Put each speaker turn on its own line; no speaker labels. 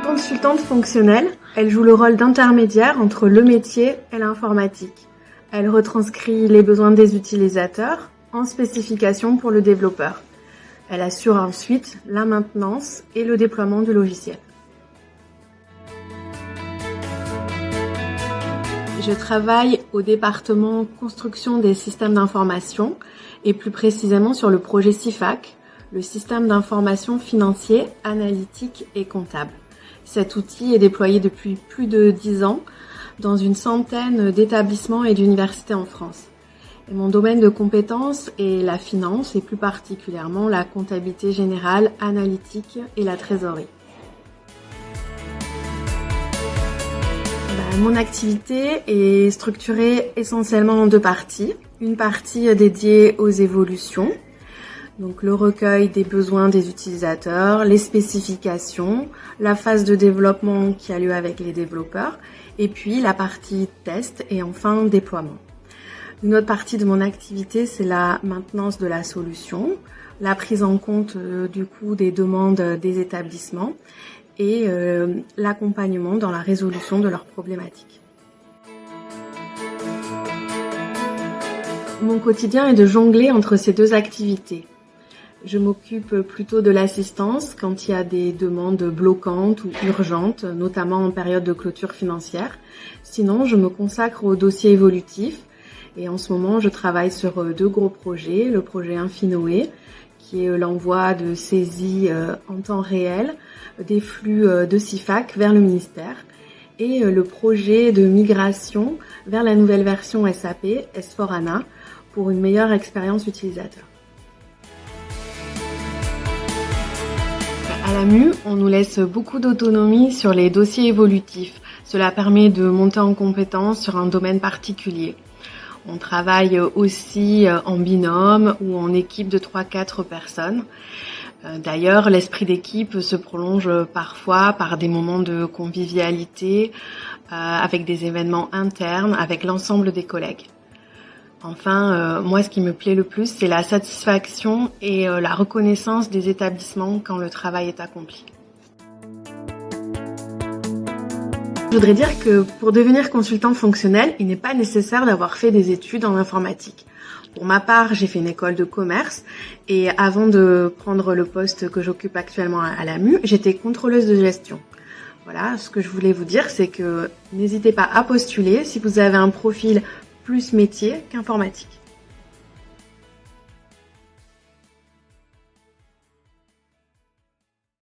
Consultante fonctionnelle, elle joue le rôle d'intermédiaire entre le métier et l'informatique. Elle retranscrit les besoins des utilisateurs en spécifications pour le développeur. Elle assure ensuite la maintenance et le déploiement du logiciel. Je travaille au département construction des systèmes d'information et plus précisément sur le projet SIFAC, le système d'information financier, analytique et comptable. Cet outil est déployé depuis plus de 10 ans dans une centaine d'établissements et d'universités en France. Et mon domaine de compétences est la finance et plus particulièrement la comptabilité générale, analytique et la trésorerie. Mon activité est structurée essentiellement en deux parties. Une partie dédiée aux évolutions, donc le recueil des besoins des utilisateurs, les spécifications, la phase de développement qui a lieu avec les développeurs, et puis la partie test et enfin déploiement. Une autre partie de mon activité, c'est la maintenance de la solution, la prise en compte du coup des demandes des établissements et l'accompagnement dans la résolution de leurs problématiques. Mon quotidien est de jongler entre ces deux activités. Je m'occupe plutôt de l'assistance quand il y a des demandes bloquantes ou urgentes, notamment en période de clôture financière. Sinon, je me consacre au dossier évolutif et en ce moment, je travaille sur deux gros projets. Le projet Infinoé, qui est l'envoi de saisies en temps réel des flux de SIFAC vers le ministère, et le projet de migration vers la nouvelle version SAP, S/4HANA, pour une meilleure expérience utilisateur. À l'AMU, on nous laisse beaucoup d'autonomie sur les dossiers évolutifs. Cela permet de monter en compétence sur un domaine particulier. On travaille aussi en binôme ou en équipe de 3-4 personnes. D'ailleurs, l'esprit d'équipe se prolonge parfois par des moments de convivialité, avec des événements internes, avec l'ensemble des collègues. Enfin, moi, ce qui me plaît le plus, c'est la satisfaction et la reconnaissance des établissements quand le travail est accompli. Je voudrais dire que pour devenir consultant fonctionnel, il n'est pas nécessaire d'avoir fait des études en informatique. Pour ma part, j'ai fait une école de commerce et avant de prendre le poste que j'occupe actuellement à l'AMU, j'étais contrôleuse de gestion. Voilà, ce que je voulais vous dire, c'est que n'hésitez pas à postuler si vous avez un profil plus métier qu'informatique.